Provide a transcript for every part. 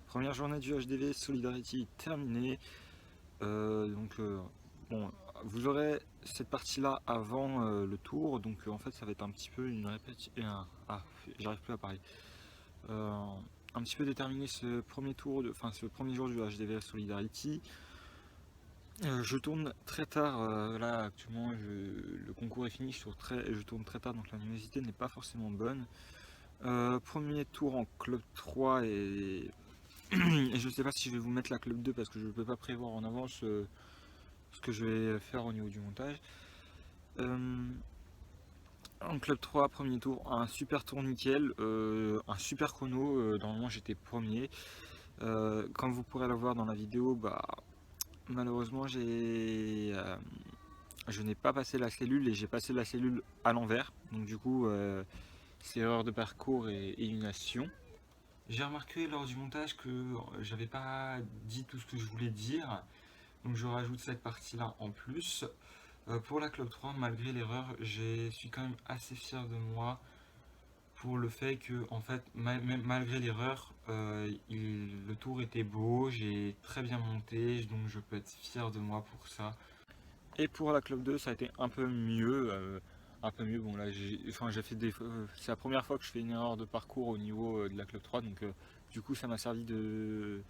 Première journée du HDV Solidarity terminée. Bon, vous aurez cette partie-là avant le tour, donc en fait ça va être un petit peu une répétition. J'arrive plus à parler. Un petit peu déterminer ce premier tour, ce premier jour du HDV Solidarity. Je tourne très tard, là actuellement le concours est fini, je tourne très tard donc la luminosité n'est pas forcément bonne. Premier tour en club 3 et je sais pas si je vais vous mettre la club 2 parce que je ne peux pas prévoir en avance ce que je vais faire au niveau du montage. En club 3, premier tour, un super tour nickel, un super chrono, normalement j'étais premier. Comme vous pourrez le voir dans la vidéo, malheureusement je n'ai pas passé la cellule et j'ai passé la cellule à l'envers. Donc du coup c'est erreur de parcours et élimination. J'ai remarqué lors du montage que j'avais pas dit tout ce que je voulais dire, donc je rajoute cette partie-là en plus. Pour la club 3, malgré l'erreur, je suis quand même assez fier de moi pour le fait que, en fait, malgré l'erreur, le tour était beau, j'ai très bien monté, donc je peux être fier de moi pour ça. Et pour la club 2, ça a été un peu mieux. Bon là j'ai fait c'est la première fois que je fais une erreur de parcours au niveau de la club 3, donc du coup ça m'a servi de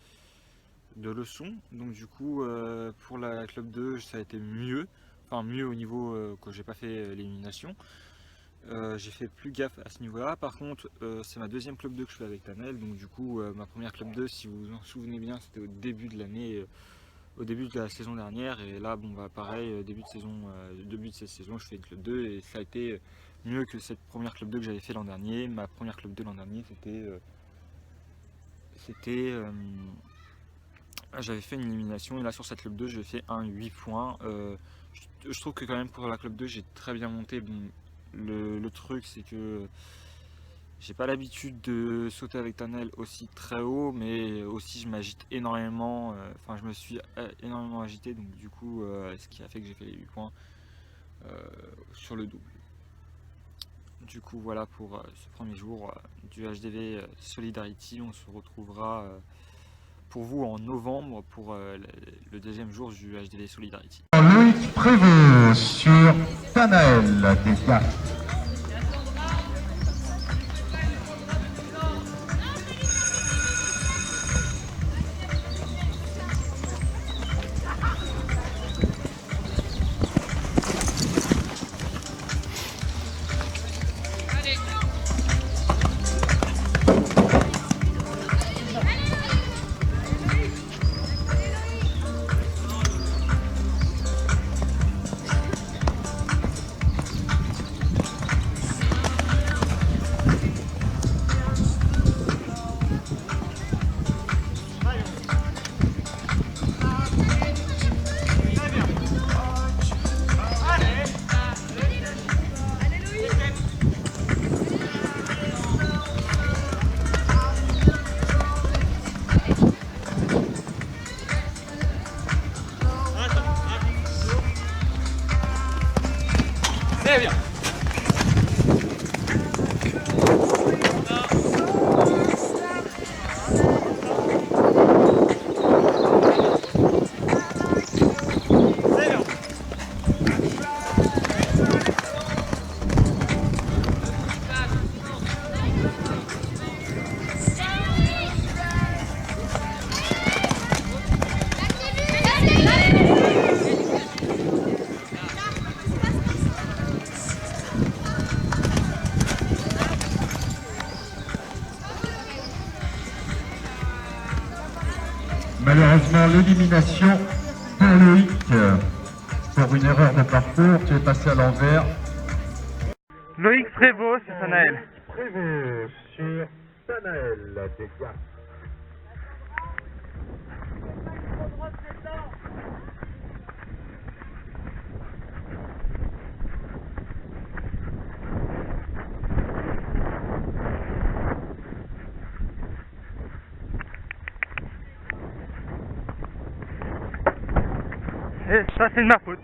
leçon. Donc du coup pour la club 2 ça a été mieux, mieux au niveau que j'ai pas fait l'élimination. J'ai fait plus gaffe à ce niveau là. Par contre c'est ma deuxième club 2 que je fais avec Tanel, donc du coup ma première club 2, si vous vous en souvenez bien, c'était au début de l'année, au début de la saison dernière, et là pareil, début de cette saison je fais une club 2 et ça a été mieux que cette première club 2 que j'avais fait l'an dernier. Ma première club 2 l'an dernier j'avais fait une élimination, et là sur cette club 2 j'ai fait un 8 points. Je trouve que quand même pour la club 2 j'ai très bien monté. Bon, le truc c'est que j'ai pas l'habitude de sauter avec Tanel aussi très haut, mais aussi je m'agite énormément, je me suis énormément agité, donc du coup ce qui a fait que j'ai fait les 8 points sur le double. Du coup voilà pour ce premier jour du HDV Solidarity. On se retrouvera pour vous en novembre pour le deuxième jour du HDV Solidarity. Loïc Prévost sur Tanel déjà. Très bien. Malheureusement, l'élimination de Loïc pour une erreur de parcours. Tu es passé à l'envers. Loïc Prévost sur Tanel. Prévost sur Tanel déjà. Et ça c'est de ma faute.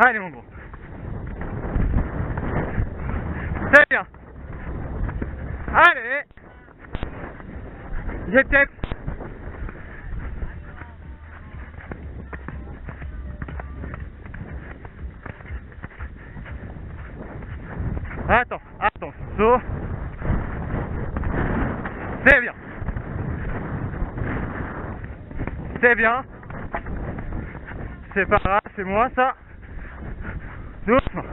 Allez mon gros. C'est bien. Allez. J'ai texte. Attends, saut. C'est bien. C'est bien. C'est pas grave, c'est moi ça. Doucement.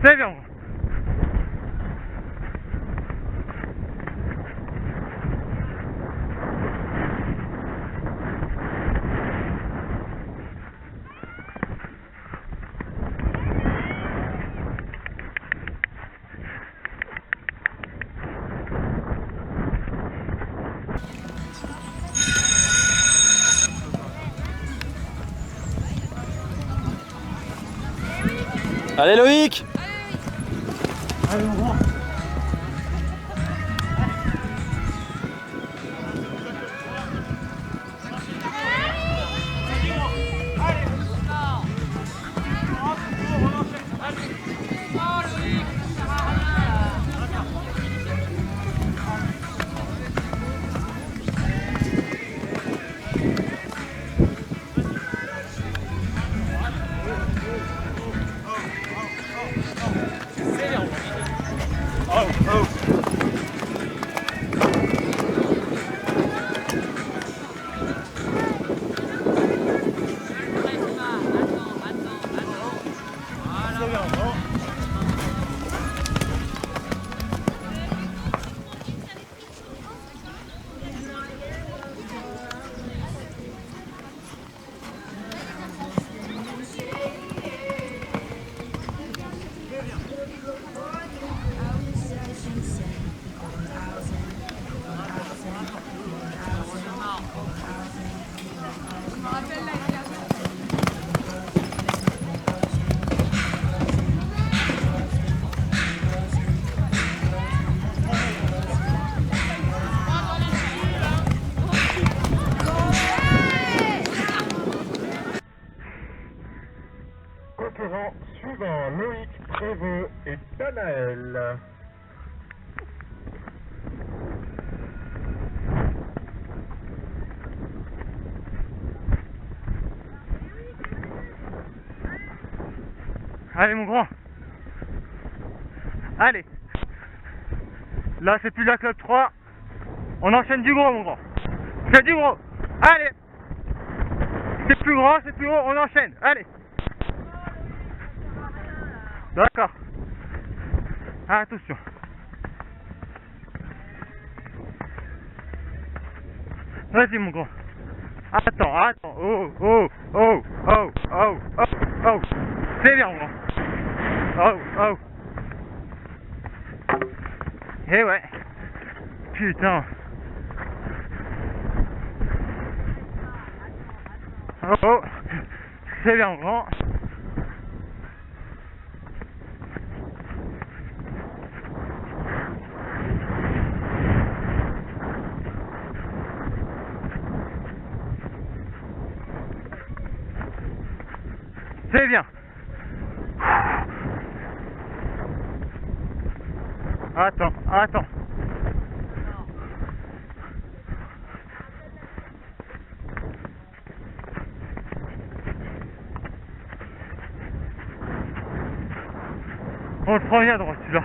C'est bien. Allez Loïc! Allez mon grand. Concurrents suivants, Loïc Prévost et Danaël. Allez mon grand. Allez. Là c'est plus la club 3. On enchaîne du gros mon grand. C'est du gros. Allez. C'est plus grand, c'est plus haut, on enchaîne. Allez. D'accord. Attention. Vas-y mon grand. Attends. Oh. C'est bien mon grand. Oh. Eh ouais. Putain. Oh. C'est bien mon grand. C'est bien. Attends. On le prend bien à droite celui-là.